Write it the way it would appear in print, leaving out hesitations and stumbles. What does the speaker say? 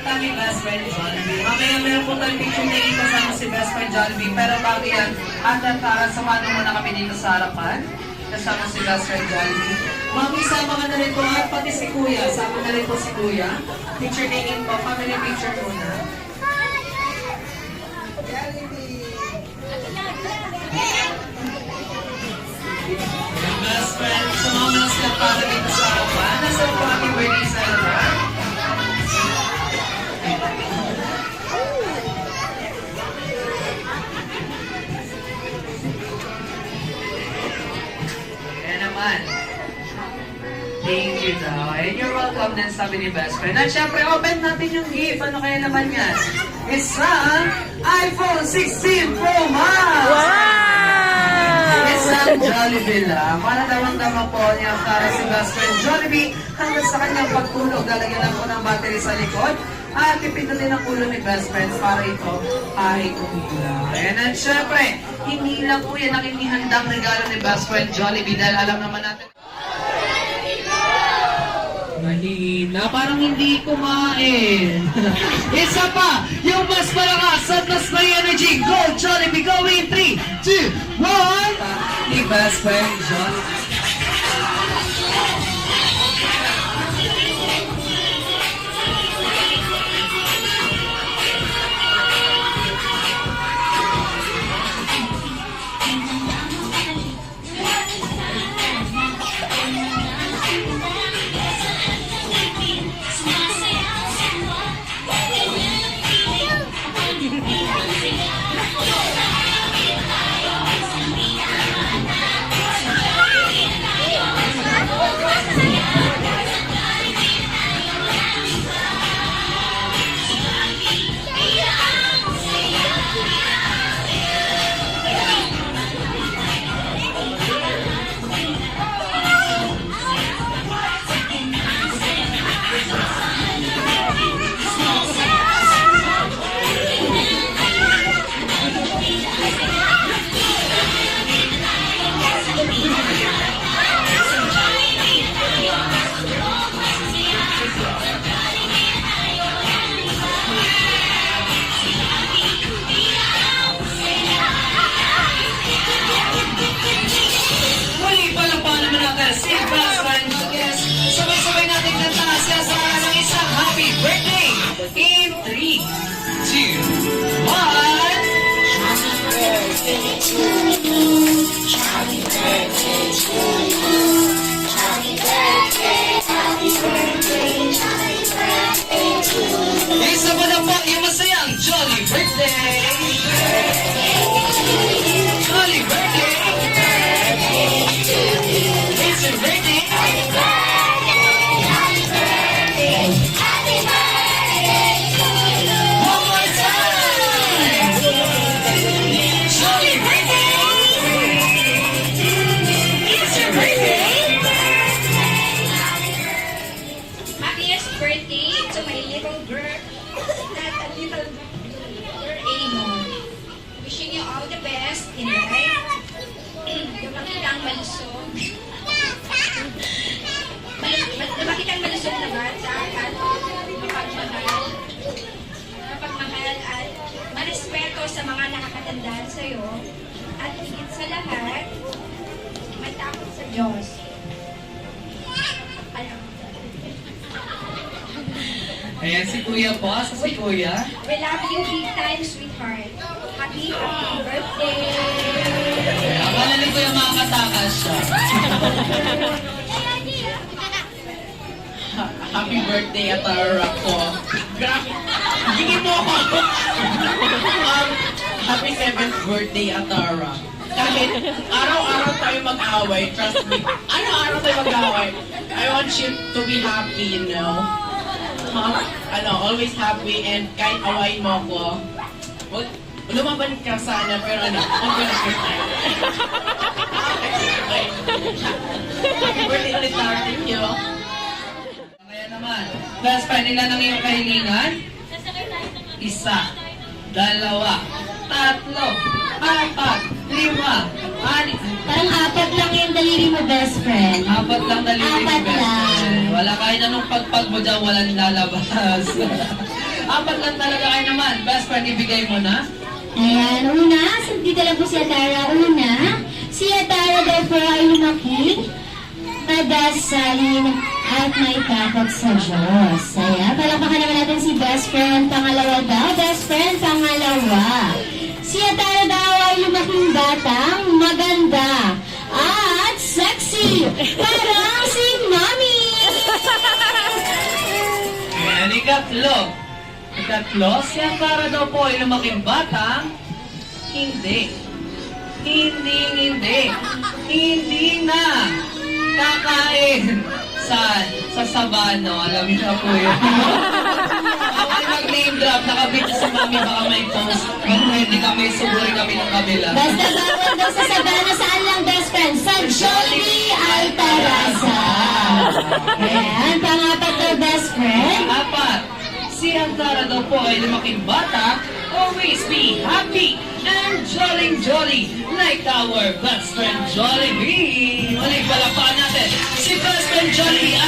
Kami best friend Jollibee. Mamaya meron po tayong picture na ito kasama si best friend Jollibee. Pero bago yan, samahan muna kami dito sa harapan. Kasama si best friend Jollibee. Mami, sama ka na rin po at pati si Kuya. Sama na rin po si Kuya. Picture na po. Family picture muna. Best friend, sumama na sila para dito sa harapan. Nasa po happy birthday sa harapan. Thank you daw. And you're welcome din, sabi ni best friend. At syempre, open natin yung gift. Ano kaya naman yan? Isang iPhone 16 Pro Max! Wow! Isang Jollibee lang. Para damang-dama po niya para si best friend Jollibee hanggang sa kanyang pagtulog. Lalagyan lang po ng battery sa likod. At ipindutin ang ulo ni best friend para ito ay umila. At syempre, hindi lang po yan ang inihandang regalo ni best friend Jollibee dahil alam naman natin Malina, parang hindi kumain. Isa pa, yung mas malakas at mas may energy. Go, Jollibee, go in 3, 2, 1. Ni best friend Jollibee. Isa pa na po yung masayang Jolly Birthday! Jolly Birthday! It's your birthday! Happy birthday! Happy birthday! Happy birthday! One more time! Jolly Birthday! It's your birthday! Happiest birthday to my little girl, not a little girl anymore. Wishing you all the best in life. Lumaki kang malusog. Lumaki kang malusog na bata at mapagmahal at marespeto sa mga nakakatandaan sa'yo. At higit sa lahat, may takot sa Diyos. Ayan si Kuya po. Si Kuya. We love you big time, sweetheart. Happy birthday! Akala ni Kuya makakatakas siya. Happy birthday, Atara ko. Grabe. Gigin mo ako. Happy 7th birthday, Atara. Kahit araw-araw tayo mag-away, trust me. Araw-araw tayo mag-away. I want you to be happy, you know? Always happy and kahit awayin mo ako, lumaban ka sana, pero huwag ko na tayo. Happy birthday ulit, Tara. Thank you. Kaya naman, best friend, ilan ang iyong kahilingan? 1, 2, 3, 4, 5, 6, 7, 8. Parang 4 lang yung daliri mo, best friend. 4 lang daliri mo, Apat best lang. friend. Wala kahit anong pagpag mo dyan, walang lalabas. 4 lang talaga kayo naman. Best friend, ibigay mo na. Ayan, una, dito lang po si Atara. Una, si Atara daw po ay lumaki, madasalin at may takot sa Diyos. Ayan, palakpakan naman natin si best friend. Pangalawa daw, best friend, pangalawa. Si Atara daw ay lumaking batang, maganda, at sexy. Parang si Mommy! Ayan, ikatlo. Ikatlo, si Atara daw po ay lumaking batang, hindi na kakain sa sabano. Alam niyo na po yun. Okay, mag-name drop. Nakabit sa mami, baka may post. Hindi kami, suguri kami ng kabila. Basta bawal daw sa Sabana, saan lang best friend? Sa Jollibee Altarasa. Ayan, pangapat daw best friend. 4, si Antara daw po ay lumaking bata, always be happy and jolly like our best friend Jollibee. Ulit palakpakan natin si best friend Jollibee